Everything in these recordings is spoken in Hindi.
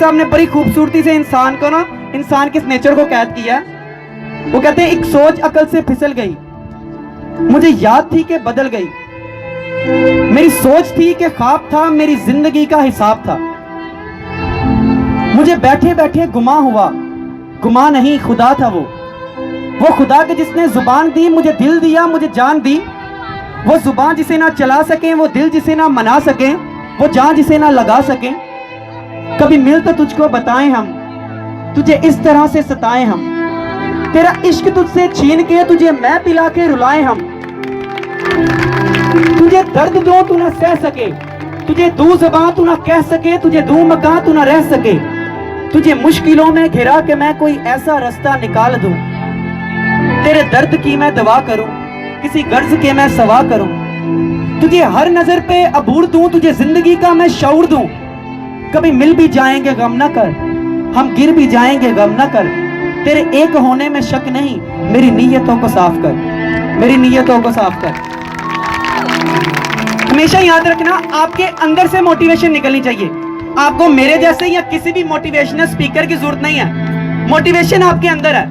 साहब ने बड़ी खूबसूरती से इंसान के इस नेचर को कैद किया। वो कहते हैं एक सोच अकल से फिसल गई, मुझे याद थी कि बदल गई, मेरी सोच थी कि ख्वाब था, मेरी जिंदगी का हिसाब था। मुझे बैठे बैठे गुमा हुआ, गुमा नहीं खुदा था वो खुदा के जिसने जुबान दी, मुझे दिल दिया, मुझे जान दी। वो जुबान जिसे ना चला सके, वो दिल जिसे ना मना सके, वो जान जिसे ना लगा सके। कभी मिल तो तुझको बताएं हम, तुझे इस तरह से सताएं हम, तेरा इश्क तुझसे छीन के तुझे मैं पिला के रुलाएं हम। तुझे दर्द दो तू ना सह सके, तुझे दूं ज़बां तू ना कह सके, तुझे दूं मकान तू ना रह सके, तुझे मुश्किलों में घिरा के मैं कोई ऐसा रास्ता निकाल दूं, तेरे दर्द की मैं दवा करूं, किसी गर्ज के मैं सवा करूं, तुझे हर नजर पे अबूर दूं, तुझे जिंदगी का मैं शऊर दूं। कभी मिल भी जाएंगे गम न कर, हम गिर भी जाएंगे गम न कर, तेरे एक होने में शक नहीं, मेरी नीयतों को साफ कर, मेरी नीयतों को साफ कर। हमेशा याद रखना, आपके अंदर से मोटिवेशन निकलनी चाहिए। आपको मेरे जैसे या किसी भी मोटिवेशनल स्पीकर की जरूरत नहीं है। मोटिवेशन आपके अंदर है।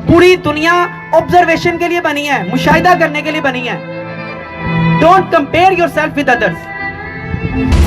पूरी दुनिया ऑब्जर्वेशन के लिए बनी है, मुशाहिदा करने के लिए बनी है। Don't compare yourself with others.